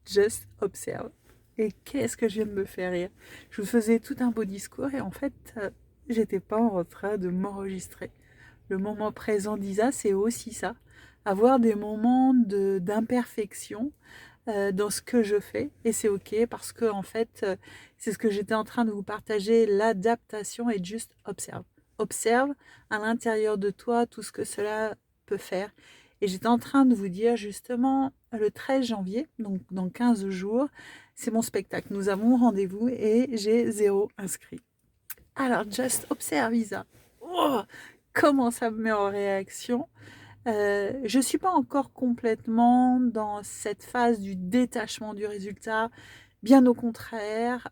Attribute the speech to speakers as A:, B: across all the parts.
A: Just observe. Et qu'est-ce que je viens de me faire rire. Je vous faisais tout un beau discours et en fait, j'étais pas en train de m'enregistrer. Le moment présent d'Isa, c'est aussi ça. Avoir des moments d'imperfection dans ce que je fais. Et c'est OK parce que, en fait, c'est ce que j'étais en train de vous partager. L'adaptation est juste observe. Observe à l'intérieur de toi tout ce que cela peut faire. Et j'étais en train de vous dire justement le 13 janvier, donc dans 15 jours, c'est mon spectacle. Nous avons rendez-vous et j'ai 0 inscrit. Alors, just observe, Isa. Oh, comment ça me met en réaction. Je ne suis pas encore complètement dans cette phase du détachement du résultat, bien au contraire.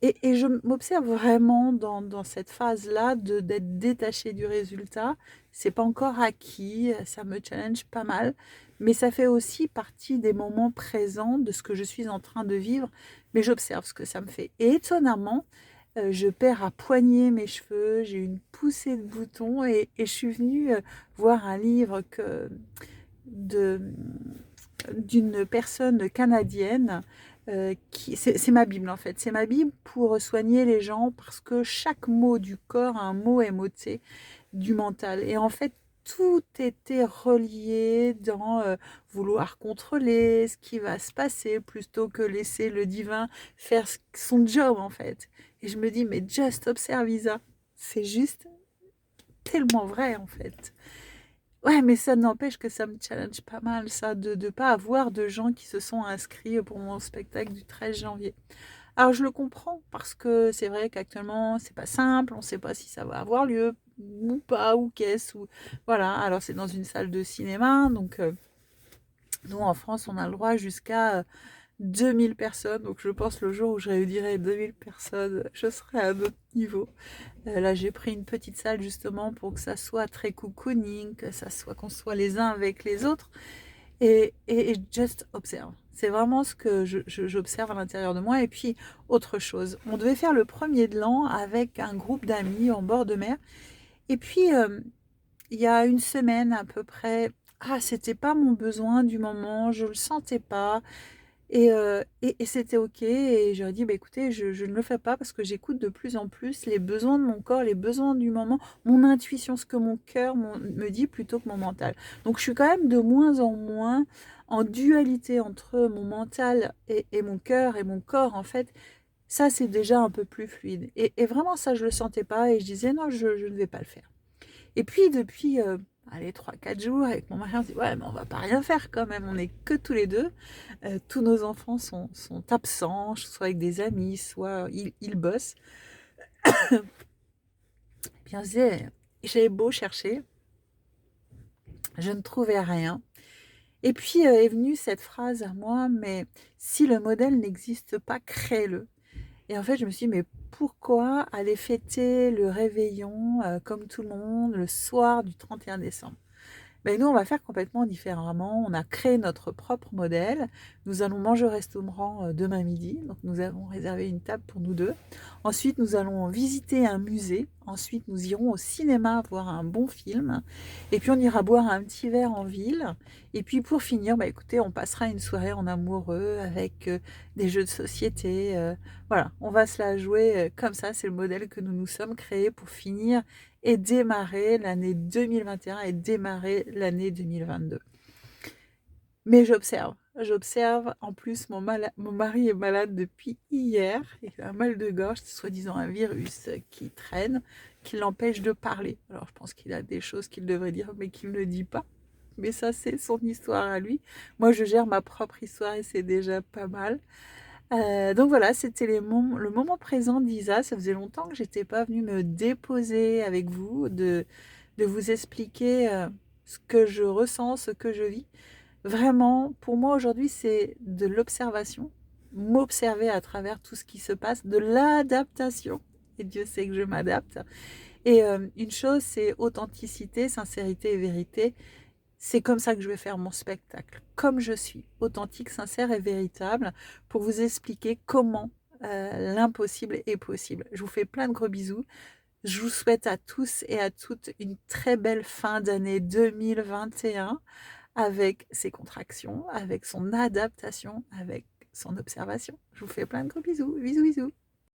A: Et je m'observe vraiment dans cette phase-là d'être détachée du résultat. C'est pas encore acquis, ça me challenge pas mal, mais ça fait aussi partie des moments présents de ce que je suis en train de vivre. Mais j'observe ce que ça me fait. Et étonnamment, je perds à poigner mes cheveux, j'ai une poussée de boutons et je suis venue voir un livre de, d'une personne canadienne c'est ma Bible en fait. C'est ma Bible pour soigner les gens parce que chaque mot du corps a un mot émoté du mental. Et en fait, tout était relié dans vouloir contrôler ce qui va se passer plutôt que laisser le divin faire son job en fait. Et je me dis, mais just observe Isa. C'est juste tellement vrai en fait. Ouais, mais ça n'empêche que ça me challenge pas mal, ça, de ne pas avoir de gens qui se sont inscrits pour mon spectacle du 13 janvier. Alors, je le comprends parce que c'est vrai qu'actuellement, c'est pas simple, on ne sait pas si ça va avoir lieu ou pas, ou qu'est-ce, ou voilà. Alors, c'est dans une salle de cinéma, donc nous en France, on a le droit jusqu'à 2000 personnes. Donc, je pense le jour où je réunirai 2000 personnes, je serai à un autre niveau. Là, j'ai pris une petite salle justement pour que ça soit très cocooning, que ça soit qu'on soit les uns avec les autres et just observe. C'est vraiment ce que j'observe à l'intérieur de moi. Et puis, autre chose, on devait faire le premier de l'an avec un groupe d'amis en bord de mer. Et puis, il y a une semaine à peu près, ah, c'était pas mon besoin du moment, je le sentais pas. Et c'était OK et j'aurais dit: «Bah, écoutez, je ne le fais pas parce que j'écoute de plus en plus les besoins de mon corps, les besoins du moment, mon intuition, ce que mon cœur me dit plutôt que mon mental». Donc je suis quand même de moins en moins en dualité entre mon mental et mon cœur et mon corps, en fait. Ça, c'est déjà un peu plus fluide et vraiment ça, je le sentais pas et je disais: «Non, je ne vais pas le faire». Et puis depuis, allez 3-4 jours avec mon mari, on se dit: «Ouais, mais on va pas rien faire quand même, on est que tous les 2. Tous nos enfants sont absents, soit avec des amis, soit ils bossent». Et puis on se disait j'avais beau chercher, je ne trouvais rien. Et puis, est venue cette phrase à moi: «Mais si le modèle n'existe pas, crée-le». Et en fait, je me suis dit: «Mais pourquoi aller fêter le réveillon, comme tout le monde, le soir du 31 décembre?» Ben, nous, on va faire complètement différemment. On a créé notre propre modèle. Nous allons manger au restaurant demain midi. Donc, nous avons réservé une table pour nous deux. Ensuite, nous allons visiter un musée. Ensuite, nous irons au cinéma voir un bon film. Et puis, on ira boire un petit verre en ville. Et puis, pour finir, bah, écoutez, on passera une soirée en amoureux avec des jeux de société. Voilà, on va se la jouer comme ça. C'est le modèle que nous nous sommes créés pour finir et démarrer l'année 2021 et démarrer l'année 2022. Mais j'observe. En plus, mon mari est malade depuis hier. Il a un mal de gorge, c'est soi-disant un virus qui traîne, qui l'empêche de parler. Alors, je pense qu'il a des choses qu'il devrait dire, mais qu'il ne dit pas. Mais ça, c'est son histoire à lui. Moi, je gère ma propre histoire et c'est déjà pas mal. Donc voilà, c'était le moment présent d'Isa. Ça faisait longtemps que j'étais pas venue me déposer avec vous, de vous expliquer ce que je ressens, ce que je vis. Vraiment, pour moi aujourd'hui, c'est de l'observation, m'observer à travers tout ce qui se passe, de l'adaptation. Et Dieu sait que je m'adapte. Et une chose, c'est authenticité, sincérité et vérité. C'est comme ça que je vais faire mon spectacle, comme je suis, authentique, sincère et véritable, pour vous expliquer comment l'impossible est possible. Je vous fais plein de gros bisous. Je vous souhaite à tous et à toutes une très belle fin d'année 2021 avec ses contractions, avec son adaptation, avec son observation. Je vous fais plein de gros bisous. Bisous, bisous.